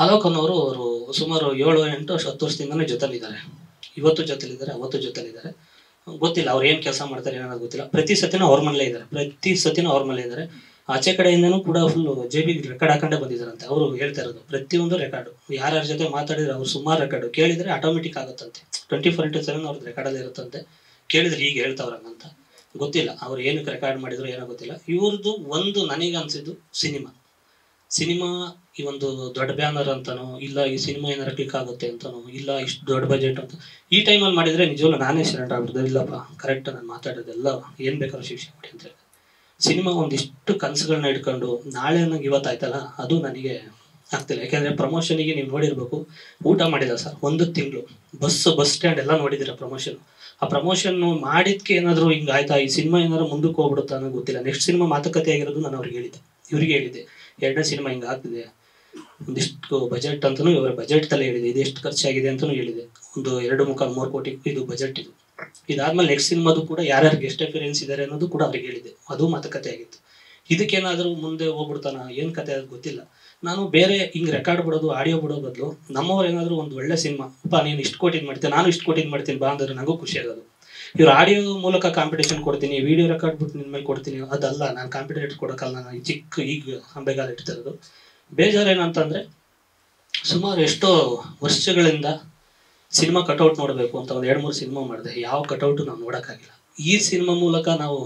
ಅಲೋಕ್ ಅನ್ನೋರು ಅವರು ಸುಮಾರು 7-8 ವರ್ಷದಿಂದನೇ ಜೊತೆಲಿದ್ದಾರೆ. ಇವತ್ತು ಜೊತೆಲಿದ್ದಾರೆ, ಅವತ್ತು ಜೊತೆಲಿದ್ದಾರೆ. ಗೊತ್ತಿಲ್ಲ ಅವ್ರು ಏನ್ ಕೆಲಸ ಮಾಡ್ತಾರೆ ಏನೋ ಗೊತ್ತಿಲ್ಲ. ಪ್ರತಿ ಸತಿನೂ ಅವ್ರ ಮನೇಲೇ ಇದ್ದಾರೆ, ಪ್ರತಿ ಸತಿನೂ ಅವ್ರ ಮನೇಲೇ ಇದ್ದಾರೆ. ಆಚೆ ಕಡೆಯಿಂದನೂ ಕೂಡ ಫುಲ್ ಜೇಬಿ ರೆಕಾರ್ಡ್ ಹಾಕೊಂಡೇ ಬಂದಿದ್ದಾರಂತೆ. ಅವರು ಹೇಳ್ತಾ ಇರೋದು ಪ್ರತಿಯೊಂದು ರೆಕಾರ್ಡು, ಯಾರ್ಯಾರ ಜೊತೆ ಮಾತಾಡಿದ್ರೆ ಅವ್ರು ಸುಮಾರು ರೆಕಾರ್ಡು ಕೇಳಿದ್ರೆ ಆಟೋಮೆಟಿಕ್ ಆಗುತ್ತಂತೆ. 24/7 ಅವ್ರದ್ದು ರೆಕಾರ್ಡಲ್ಲಿ ಇರುತ್ತಂತೆ. ಕೇಳಿದ್ರೆ ಹೀಗೆ ಹೇಳ್ತಾವ್ರಂಗಂತ. ಗೊತ್ತಿಲ್ಲ ಅವ್ರು ಏನಕ್ಕೆ ರೆಕಾರ್ಡ್ ಮಾಡಿದ್ರು ಏನೋ ಗೊತ್ತಿಲ್ಲ. ಇವ್ರದ್ದು ಒಂದು ನನಗೆ ಅನ್ಸಿದ್ದು ಸಿನಿಮಾ ಈ ಒಂದು ದೊಡ್ಡ ಬ್ಯಾನರ್ ಅಂತಾನೋ, ಇಲ್ಲ ಈ ಸಿನಿಮಾ ಏನಾರ ಕ್ಲಿಕ್ ಆಗುತ್ತೆ ಅಂತಾನೋ, ಇಲ್ಲ ಇಷ್ಟು ದೊಡ್ಡ ಬಜೆಟ್ ಅಂತ ಈ ಟೈಮಲ್ಲಿ ಮಾಡಿದ್ರೆ ನಿಜವಲ್ಲ ನಾನೇ ಸರೆಂಡರ್ ಆಗ್ಬಿಡ್ದು. ಇಲ್ಲಪ್ಪ ಕರೆಕ್ಟ್ ನಾನು ಮಾತಾಡೋದೆಲ್ಲ ಏನ್ ಬೇಕಾದ್ರೂ ಶಿಕ್ಷೆ ಕೊಡಿ ಅಂತ ಹೇಳಿ. ಸಿನಿಮಾ ಒಂದಿಷ್ಟು ಕನಸುಗಳನ್ನ ಇಟ್ಕೊಂಡು ನಾಳೆ ನಂಗೆ ಇವತ್ತಾಯ್ತಲ್ಲ ಅದು ನನಗೆ ಆಗ್ತಿಲ್ಲ. ಯಾಕೆಂದ್ರೆ ಪ್ರಮೋಷನ್ಗೆ ನೀವು ನೋಡಿರ್ಬೇಕು, ಊಟ ಮಾಡಿಲ್ಲ ಸರ್ 1 ತಿಂಗಳು. ಬಸ್ ಸ್ಟ್ಯಾಂಡ್ ಎಲ್ಲ ನೋಡಿದಿರ ಪ್ರಮೋಷನ್. ಆ ಪ್ರಮೋಷನ್ ಮಾಡಿದ್ಕೆ ಏನಾದ್ರು ಹಿಂಗ ಆಯ್ತಾ, ಈ ಸಿನಿಮಾ ಏನಾದ್ರು ಮುಂದಕ್ಕೆ ಹೋಗ್ಬಿಡುತ್ತಾ ಅನ್ನೋ ಗೊತ್ತಿಲ್ಲ. ನೆಕ್ಸ್ಟ್ ಸಿನಿಮಾ ಮಾತುಕತೆ ಆಗಿರೋದು ನಾನು ಅವ್ರಿಗೆ ಹೇಳಿದ್ದೆ, ಇವರಿಗೆ ಹೇಳಿದ್ದೆ 2ನೇ ಸಿನಿಮಾ ಹಿಂಗ ಆಗ್ತಿದೆ, ಒಂದಿಷ್ಟು ಬಜೆಟ್ ಅಂತಾನು ಇವರ ಬಜೆಟ್ ತಲೆ ಹೇಳಿದೆ, ಇದು ಎಷ್ಟು ಖರ್ಚಾಗಿದೆ ಅಂತಾನು ಹೇಳಿದೆ. ಒಂದು 2.25-3 ಕೋಟಿ ಇದು ಬಜೆಟ್ ಇದು. ಇದಾದ್ಮೇಲೆ ನೆಕ್ಸ್ಟ್ ಸಿನಿಮಾದು ಕೂಡ ಯಾರ್ಯಾರು ಗೆಸ್ಟ್ ಅಪಿಯರೆನ್ಸ್ ಇದ್ದಾರೆ ಅನ್ನೋದು ಕೂಡ ಅವ್ರಿಗೆ ಹೇಳಿದೆ, ಅದು ಮಾತುಕತೆ ಆಗಿತ್ತು. ಇದಕ್ಕೇನಾದ್ರೂ ಮುಂದೆ ಹೋಗ್ಬಿಡ್ತಾನ ಏನ್ ಕತೆ ಅದು ಗೊತ್ತಿಲ್ಲ. ನಾನು ಬೇರೆ ಹಿಂಗ್ ರೆಕಾರ್ಡ್ ಬಿಡೋದು ಆಡಿಯೋ ಬಿಡೋ ಬದಲು ನಮ್ಮವ್ರು ಏನಾದ್ರು ಒಂದು ಒಳ್ಳೆ ಸಿನಿಮಾ, ಅಪ್ಪ ನೀನು ಇಷ್ಟು ಕೋಟಿದ್ ಮಾಡ್ತೀನಿ, ನಾನು ಇಷ್ಟು ಕೋಟಿದ್ ಮಾಡ್ತೀನಿ ಬಾ ಅಂದ್ರೆ ನನಗೂ ಖುಷಿ ಆಗೋದು. ಇವ್ರು ಆಡಿಯೋ ಮೂಲಕ ಕಾಂಪಿಟೇಷನ್ ಕೊಡ್ತೀನಿ, ವಿಡಿಯೋ ರೆಕಾರ್ಡ್ ಬಿಟ್ಟು ನಿನ್ ಮೇಲೆ ಕೊಡ್ತೀನಿ, ಅದಲ್ಲ. ನಾನು ಕಾಂಪಿಟೇಟ್ ಕೊಡೋಕ್ಕಲ್ಲ. ನಾನು ಚಿಕ್ಕ ಈಗ ಅಂಬೆಗಾಲ ಇಡ್ತಾ ಇರೋದು. ಬೇಜಾರು ಏನಂತಂದ್ರೆ ಸುಮಾರು ಎಷ್ಟೋ ವರ್ಷಗಳಿಂದ ಸಿನಿಮಾ ಕಟೌಟ್ ನೋಡಬೇಕು ಅಂತ ಒಂದು 2-3 ಸಿನಿಮಾ ಮಾಡಿದೆ. ಯಾವ ಕಟೌಟು ನಾವು ನೋಡೋಕ್ಕಾಗಿಲ್ಲ. ಈ ಸಿನಿಮಾ ಮೂಲಕ ನಾವು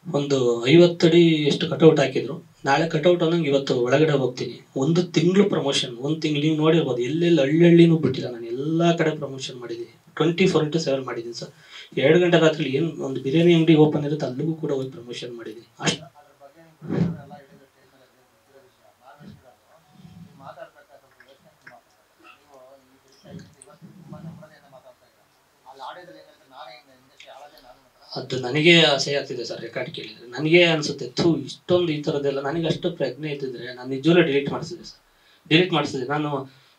ಒಂದು 50 ಅಡಿ ಎಷ್ಟು ಕಟೌಟ್ ಹಾಕಿದ್ರು. ನಾಳೆ ಕಟೌಟ್ ಅನ್ನಂಗೆ ಇವತ್ತು ಒಳಗಡೆ ಹೋಗ್ತೀನಿ. 1 ತಿಂಗಳು ಪ್ರಮೋಷನ್, 1 ತಿಂಗಳು ನೀವು ನೋಡಿರ್ಬೋದು. ಎಲ್ಲೆಲ್ಲಿ ಹಳ್ಳಿನೂ ಬಿಟ್ಟಿಲ್ಲ, ನಾನು ಎಲ್ಲಾ ಕಡೆ ಪ್ರಮೋಷನ್ ಮಾಡಿದ್ದೀನಿ. 24/7 ಮಾಡಿದ್ದೀನಿ ಸರ್. 2 ಗಂಟೆ ರಾತ್ರಿ ಏನು ಒಂದು ಬಿರಿಯಾನಿ ಅಂಗಡಿ ಓಪನ್ ಇರುತ್ತೆ ಅಲ್ಲಿಗೂ ಕೂಡ ಹೋಗಿ ಪ್ರಮೋಷನ್ ಮಾಡಿದ್ದೀನಿ. ಅಷ್ಟು ಅದು ನನಗೆ ಅಸಹ್ಯ ಆಗ್ತಿದೆ ಸರ್. ರೆಕಾರ್ಡ್ ಕೇಳಿದ್ರೆ ನನಗೆ ಅನ್ಸುತ್ತೆ, ಇಷ್ಟೊಂದು ಈ ಥರದ್ದೆಲ್ಲ ನನಗೆ ಅಷ್ಟು ಪ್ರಜ್ಞೆ ಇದ್ದಿದ್ರೆ ನಾನು ನಿಜವಲ್ಲೂ ಡಿಲೀಟ್ ಮಾಡಿಸಿದೆ ಸರ್. ಡಿಲೀಟ್ ಮಾಡಿಸಿದೆ ನಾನು.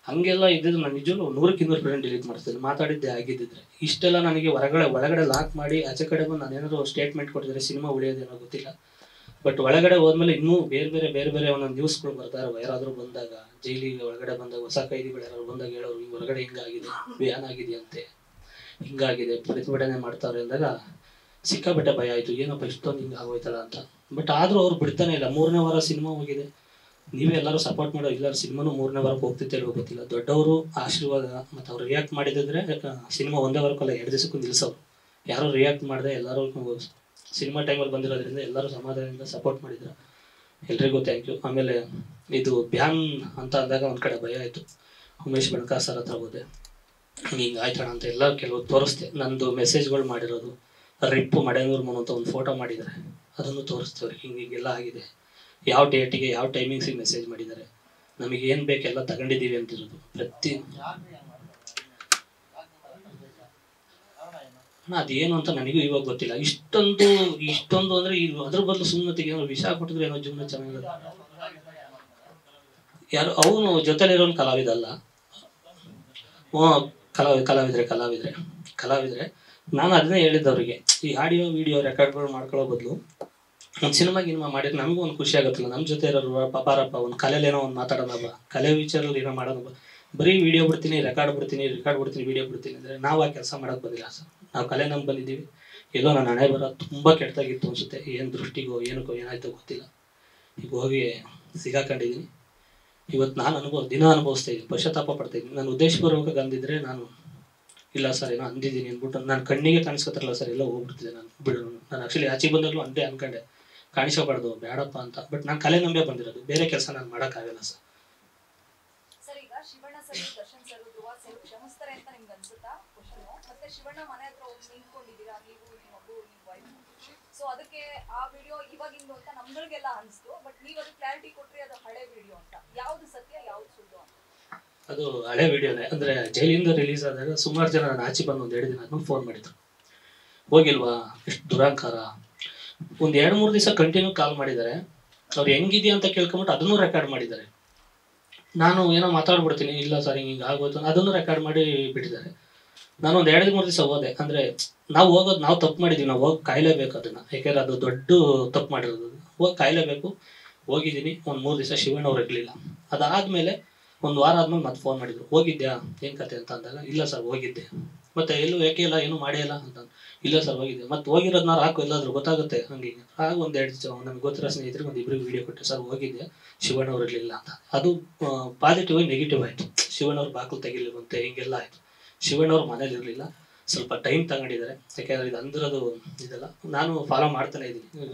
ಹಂಗೆಲ್ಲ ಇದ್ದಿದ್ದು ನಾನು ನಿಜವಲ್ಲೂ 100% ಡಿಲೀಟ್ ಮಾಡಿಸ್ತಿದ್ದೆ, ಮಾತಾಡಿದ್ದೆ ಆಗಿದ್ದಿದ್ರೆ. ಇಷ್ಟೆಲ್ಲ ನನಗೆ ಒಳಗಡೆ ಲಾಕ್ ಮಾಡಿ ಆಚೆ ಕಡೆ ಬಂದು ನಾನೇನಾದ್ರು ಸ್ಟೇಟ್ಮೆಂಟ್ ಕೊಟ್ಟಿದ್ರೆ ಸಿನಿಮಾ ಉಳಿಯೋದೇನೋ ಗೊತ್ತಿಲ್ಲ. ಬಟ್ ಒಳಗಡೆ ಹೋದ್ಮೇಲೆ ಇನ್ನೂ ಬೇರೆ ಒಂದೊಂದು ನ್ಯೂಸ್ಗಳು ಬರ್ತಾರೆ. ಯಾರಾದರೂ ಬಂದಾಗ, ಜೈಲಿಗೆ ಒಳಗಡೆ ಬಂದಾಗ, ಹೊಸ ಕೈದಿಗಳು ಯಾರಾದ್ರು ಬಂದಾಗ ಹೇಳೋರು ಹಿಂಗೆ ಹೊರಗಡೆ ಹಿಂಗಾಗಿದೆ, ಬ್ಯಾನ್ ಆಗಿದೆಯಂತೆ, ಹಿಂಗಾಗಿದೆ, ಪ್ರತಿಭಟನೆ ಮಾಡ್ತಾರೆ ಅಂದಾಗ ಸಿಕ್ಕಾಬಟ್ಟೆ ಭಯ ಆಯಿತು. ಏನಪ್ಪ ಇಷ್ಟೊಂದು ಹಿಂಗೆ ಆಗೋಯ್ತಲ್ಲ ಅಂತ. ಬಟ್ ಆದರೂ ಅವ್ರು ಬಿಡ್ತಾನೆ ಇಲ್ಲ. 3ನೇ ವಾರ ಸಿನಿಮಾ ಹೋಗಿದೆ. ನೀವೇ ಎಲ್ಲರೂ ಸಪೋರ್ಟ್ ಮಾಡೋ, ಎಲ್ಲರೂ ಸಿನಿಮಾನು 3ನೇ ವಾರಕ್ಕೆ ಹೋಗ್ತಿತ್ತೆ ಗೊತ್ತಿಲ್ಲ. ದೊಡ್ಡವರು ಆಶೀರ್ವಾದ ಮತ್ತು ಅವ್ರು ರಿಯಾಕ್ಟ್ ಮಾಡಿದ್ರೆ ಸಿನಿಮಾ 1ನೇ ವಾರಕ್ಕಲ್ಲ 2 ದಿವಸಕ್ಕೂ ನಿಲ್ಲಿಸೋರು. ಯಾರು ರಿಯಾಕ್ಟ್ ಮಾಡಿದೆ, ಎಲ್ಲರೂ ಸಿನಿಮಾ ಟೈಮಲ್ಲಿ ಬಂದಿರೋದ್ರಿಂದ ಎಲ್ಲರೂ ಸಮಾಧಾನದಿಂದ ಸಪೋರ್ಟ್ ಮಾಡಿದ್ರು. ಎಲ್ರಿಗೂ ಥ್ಯಾಂಕ್ ಯು. ಆಮೇಲೆ ಇದು ಬ್ಯಾನ್ ಅಂತ ಅಂದಾಗ ಒಂದು ಕಡೆ ಭಯ ಆಯಿತು. ಉಮೇಶ್ ಬಣಕಾರ್ ಸರ್ ಹತ್ರ ಹೋದೆ, ಹಿಂಗೆ ಆಯ್ತಣ ಅಂತ ಎಲ್ಲ ಕೆಲವು ತೋರಿಸ್ದೆ. ನಂದು ಮೆಸೇಜ್ಗಳು ಮಾಡಿರೋದು, ರಿಪ್ಪು ಮಡೆನೂರು ಅಂತ ಒಂದು ಫೋಟೋ ಮಾಡಿದ್ದಾರೆ, ಅದನ್ನು ತೋರಿಸ್ತೇವ್ರಿ. ಹಿಂಗೆಲ್ಲ ಆಗಿದೆ, ಯಾವ ಡೇಟಿಗೆ ಯಾವ ಟೈಮಿಂಗ್ಸಿಗೆ ಮೆಸೇಜ್ ಮಾಡಿದ್ದಾರೆ, ನಮಗೆ ಏನು ಬೇಕೆಲ್ಲ ತಗೊಂಡಿದ್ದೀವಿ ಅಂತಿರೋದು. ಅದೇನು ಅಂತ ನನಗೂ ಇವಾಗ ಗೊತ್ತಿಲ್ಲ. ಇಷ್ಟೊಂದು ಅಂದ್ರೆ ಅದ್ರ ಬದಲು ಸುಮ್ಮನೆ ಏನೋ ವಿಷ ಕೊಟ್ಟಿದ್ರೆ ಏನೋ ಜೀವನ ಚೆನ್ನಾಗಿರೋದು. ಯಾರು ಅವನು ಜೊತೆಲಿರೋನು ಕಲಾವಿದ ಅಲ್ಲ. ಕಲಾವಿದ್ರೆ ನಾನು ಅದನ್ನೇ ಹೇಳಿದ್ದವ್ರಿಗೆ, ಈ ಆಡಿಯೋ ವಿಡಿಯೋ ರೆಕಾರ್ಡ್ಗಳು ಮಾಡ್ಕೊಳ್ಳೋ ಬದಲು ಒಂದು ಸಿನಿಮಾ ಮಾಡಿದ್ರೆ ನಮಗೂ ಒಂದು ಖುಷಿ ಆಗುತ್ತಲ್ಲ. ನಮ್ಮ ಜೊತೆ ಇರೋರು ಪಾಪಾರಪ್ಪ ಒಂದು ಕಲೆಯಲ್ಲೇನೋ ಒಂದು ಮಾತಾಡೋಣ, ಕಲೆ ವಿಚಾರದಲ್ಲಿ ಏನೋ ಮಾಡೋಣ. ಬರೀ ವಿಡಿಯೋ ಬಿಡ್ತೀನಿ, ರೆಕಾರ್ಡ್ ಬಿಡ್ತೀನಿ, ವಿಡಿಯೋ ಬಿಡ್ತೀನಿ ಅಂದರೆ ನಾವು ಆ ಕೆಲಸ ಮಾಡೋಕ್ಕೆ ಬಂದಿಲ್ಲ ಸರ್. ನಾವು ಕಲೆ ನಂಗೆ ಬಂದಿದ್ದೀವಿ. ಎಲ್ಲೋ ನನ್ನ ಹಣೆ ಬರೋ ತುಂಬ ಕೆಟ್ಟದಾಗಿತ್ತು ಅನಿಸುತ್ತೆ. ಏನು ದೃಷ್ಟಿಗೋ ಏನಕ್ಕೋ ಏನಾಯ್ತೋ ಗೊತ್ತಿಲ್ಲ. ಈಗ ಹೋಗಿ ಸಿಗಾಕೊಂಡಿದ್ದೀನಿ. ಇವತ್ತು ನಾನು ದಿನ ಅನುಭವಿಸ್ತಾ ಇದ್ದೀನಿ, ಪಶ್ಚಾತ್ತಾಪ ಪಡ್ತಾ ಇದ್ದೀನಿ. ನಾನು ಉದ್ದೇಶಪೂರ್ವಕ ಅಂದಿದ್ರೆ ನಾನು ಇಲ್ಲ ಸರ್ ಏನೋ ಅಂದಿದ್ದೀನಿ ಅಂದ್ಬಿಟ್ಟು ನಾನು ಕಣ್ಣಿಗೆ ಕಾಣಿಸ್ಕೊತಾರಲ್ಲ ಸರ್, ಎಲ್ಲ ಹೋಗ್ಬಿಡ್ತಿದ್ದೆ ನಾನು. ನಾನು ಆ್ಯಕ್ಚುಲಿ ಆಚೆಗೆ ಬಂದಾಗಲೂ ಅನ್ಕೊಂಡೆ ಕಾಣಿಸೋಬಾರ್ದು ಬೇಡಪ್ಪ ಅಂತ. ಬಟ್ ನಾನು ಕಲೆ ನಂಬೆ ಬಂದಿರೋದು, ಬೇರೆ ಕೆಲಸ ನಾನು ಮಾಡೋಕ್ಕಾಗಲ್ಲ ಸರ್. ಅದು ಹಳೆ ವಿಡಿಯೋನೇ. ಅಂದ್ರೆ ಜೈಲಿಂದ ರಿಲೀಸ್ ಆದಾಗ ಸುಮಾರು ಜನ ನಾನು ಆಚೆ ಬಂದು ಒಂದು 2 ದಿನ ಆದ್ಮೇಲೆ ಫೋನ್ ಮಾಡಿದ್ರು, ಹೋಗಿಲ್ವಾ, ಎಷ್ಟು ದುರಾಂಕಾರ. ಒಂದು 2-3 ದಿವಸ ಕಂಟಿನ್ಯೂ ಕಾಲ್ ಮಾಡಿದ್ದಾರೆ. ಅವ್ರು ಹೆಂಗಿದೆಯಾ ಅಂತ ಕೇಳ್ಕೊಂಬಿಟ್ಟು ಅದನ್ನು ರೆಕಾರ್ಡ್ ಮಾಡಿದ್ದಾರೆ. ನಾನು ಏನೋ ಮಾತಾಡ್ಬಿಡ್ತೀನಿ, ಇಲ್ಲ ಸರ್ ಹಿಂಗೆ ಆಗೋಯ್ತು, ಅದನ್ನು ರೆಕಾರ್ಡ್ ಮಾಡಿ ಬಿಟ್ಟಿದ್ದಾರೆ. ನಾನು ಒಂದು 2-3 ದಿವಸ ಹೋದೆ. ಅಂದ್ರೆ ನಾವು ಹೋಗೋದು, ನಾವು ತಪ್ಪು ಮಾಡಿದ್ದೀವಿ, ನಾವು ಹೋಗಿ ಕಾಯಲೇಬೇಕು ಅದನ್ನ. ಯಾಕೆಂದ್ರೆ ಅದು ದೊಡ್ಡ ತಪ್ಪು ಮಾಡಿರೋದು, ಹೋಗಿ ಕಾಯಲೇಬೇಕು. ಹೋಗಿದ್ದೀನಿ. ಒಂದು 3 ದಿವಸ ಶಿವಣ್ಣ ಅವ್ರು ಇರಲಿಲ್ಲ. ಅದಾದ್ಮೇಲೆ ಒಂದು ವಾರ ಆದ್ಮೇಲೆ ಮತ್ತೆ ಫೋನ್ ಮಾಡಿದ್ರು, ಹೋಗಿದ್ಯಾ ಏನು ಕತೆ ಅಂತ ಅಂದಾಗ, ಇಲ್ಲ ಸರ್ ಹೋಗಿದ್ದೆ. ಮತ್ತೆ ಎಲ್ಲೂ ಯಾಕೆ ಇಲ್ಲ, ಏನು ಮಾಡೇ ಇಲ್ಲ ಅಂತ. ಇಲ್ಲ ಸರ್ ಹೋಗಿದ್ದೆ. ಮತ್ತೆ ಹೋಗಿರೋದನ್ನ ಹಾಕು ಎಲ್ಲಾದ್ರೂ ಗೊತ್ತಾಗುತ್ತೆ ಹಂಗೆ. ಆಗ ಒಂದೆರಡು ನಮ್ಗೆ ಗೊತ್ತಿರೋ ಸ್ನೇಹಿತರಿಗೆ ಒಂದು ಇಬ್ಬರಿಗೆ ವಿಡಿಯೋ ಕೊಟ್ಟೆ, ಸರ್ ಹೋಗಿದ್ದೆ ಶಿವಣ್ಣ ಅವ್ರು ಇರಲಿಲ್ಲ ಅಂತ. ಅದು ಪಾಸಿಟಿವ್ ಆಗಿ ನೆಗೆಟಿವ್ ಆಯಿತು. ಶಿವಣ್ಣವ್ರು ಬಾಕಲು ತೆಗಿಲಿವಂತೆ, ಹಿಂಗೆಲ್ಲ ಆಯಿತು. ಶಿವಣ್ಣವ್ರು ಮನೇಲಿ ಇರಲಿಲ್ಲ, ಸ್ವಲ್ಪ ಟೈಮ್ ತಗೊಂಡಿದ್ದಾರೆ. ಯಾಕೆಂದರೆ ಇದು ಅಂದಿರೋದು ಇದೆಲ್ಲ ನಾನು ಫಾಲೋ ಮಾಡ್ತಾನೆ ಇದ್ದೀನಿ.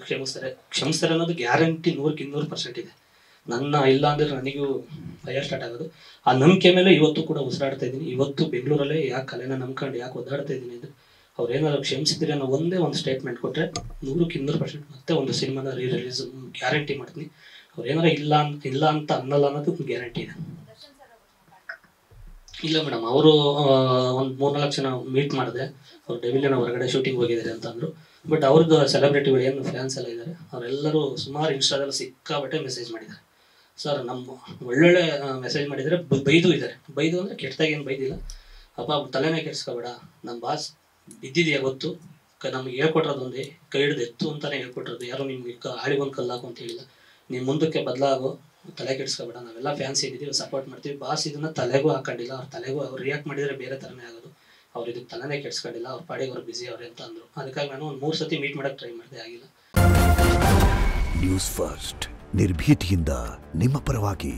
ಕ್ಷಮಿಸ್ತಾರೆ ಅನ್ನೋದು ಗ್ಯಾರಂಟಿ 100% ಇದೆ. ನನ್ನ ಇಲ್ಲ ಅಂದರೆ ನನಗೂ ಭಯ ಸ್ಟಾರ್ಟ್ ಆಗೋದು. ಆ ನಂಬಿಕೆ ಮೇಲೆ ಇವತ್ತು ಕೂಡ ಉಸಿರಾಡ್ತಾ ಇದ್ದೀನಿ. ಇವತ್ತು ಬೆಂಗಳೂರಲ್ಲೇ ಯಾಕೆ ಕಲೆನ ನಂಬ್ಕೊಂಡು ಯಾಕೆ ಒದ್ದಾಡ್ತಾ ಇದ್ದೀನಿ ಅಂದರೆ, ಅವ್ರು ಏನಾದ್ರು ಕ್ಷಮಿಸಿದ್ರೆ ಅನ್ನೋ ಒಂದೇ ಒಂದು ಸ್ಟೇಟ್ಮೆಂಟ್ ಕೊಟ್ಟರೆ 100% ಮತ್ತೆ ಒಂದು ಸಿನಿಮಾನ ರಿಲೀಸ್ ಗ್ಯಾರಂಟಿ ಮಾಡ್ತೀನಿ. ಅವ್ರು ಏನಾರ ಇಲ್ಲ ಅಂತ ಅನ್ನಲ್ಲ ಅನ್ನೋದು ಗ್ಯಾರಂಟಿ ಇದೆ. ಇಲ್ಲ ಮೇಡಮ್, ಅವರು ಒಂದು 3-4 ಜನ ಮೀಟ್ ಮಾಡಿದೆ. ಅವ್ರು ಡೆವಿಲಿನ ಹೊರಗಡೆ ಶೂಟಿಂಗ್ ಹೋಗಿದ್ದಾರೆ ಅಂತ ಅಂದರು. ಬಟ್ ಅವ್ರದ್ದು ಸೆಲೆಬ್ರಿಟಿಗಳು ಏನು ಫ್ಯಾನ್ಸ್ ಎಲ್ಲ ಇದ್ದಾರೆ, ಅವರೆಲ್ಲರೂ ಸುಮಾರು ಇನ್ಸ್ಟಾದಲ್ಲಿ ಸಿಕ್ಕಾಬಟ್ಟೆ ಮೆಸೇಜ್ ಮಾಡಿದ್ದಾರೆ. ಸರ್ ನಮ್ಮ ಒಳ್ಳೊಳ್ಳೆ ಮೆಸೇಜ್ ಮಾಡಿದರೆ, ಬೈದು ಇದ್ದಾರೆ. ಬೈದು ಅಂದರೆ ಕೆಟ್ಟದಾಗಿ ಏನು ಬೈದಿಲ್ಲ. ಅಪ್ಪ ತಲೆನೇ ಕೆಡ್ಸ್ಕೊಬೇಡ, ನಮ್ಮ ಬಾಸ್ ಬಿದ್ದಿದೆಯಾ ಗೊತ್ತು, ನಮ್ಗೆ ಹೇಳ್ಕೊಟ್ರೋದು ಒಂದೇ, ಕೈ ಹಿಡಿದು ಎತ್ತು ಅಂತಲೇ ಹೇಳ್ಕೊಟ್ರೋದು. ಯಾರು ನಿಮ್ಗೆ ಆಳಿಗೊಂದು ಕಲ್ಲಾಕು ಅಂತ ಹೇಳಿಲ್ಲ. ನೀವು ಮುಂದಕ್ಕೆ ಬದಲಾಗೋ, ತಲೆ ಕೆಡ್ಸ್ಕೊಬೇಡ, ನಾವೆಲ್ಲ ಫ್ಯಾನ್ಸ್ ಏನಿದ್ದೀವಿ ಸಪೋರ್ಟ್ ಮಾಡ್ತೀವಿ. ಬಾಸ್ ಇದನ್ನ ತಲೆಗೂ ಹಾಕೊಂಡಿಲ್ಲ. ಅವ್ರು ರಿಯಾಕ್ಟ್ ಮಾಡಿದರೆ ಬೇರೆ ಥರನೇ ಆಗೋದು. ಅವ್ರು ಇದಕ್ಕೆ ತಲೆನೇ ಕೆಡ್ಸ್ಕೊಂಡಿಲ್ಲ, ಅವ್ರ ಪಾಡಿಗೆ ಅವ್ರು ಬಿಸಿ ಅವ್ರೆ ಅಂತ ಅಂದರು. ಅದಕ್ಕಾಗಿ ನಾನು ಒಂದು 3 ಸತಿ ಮೀಟ್ ಮಾಡೋಕ್ಕೆ ಟ್ರೈ ಮಾಡಿದೆ, ಆಗಿಲ್ಲ. ನ್ಯೂಸ್ ಫಸ್ಟ್ ನಿರ್ಭೀತಿಯಿಂದ ನಿಮ್ಮ ಪರವಾಗಿ.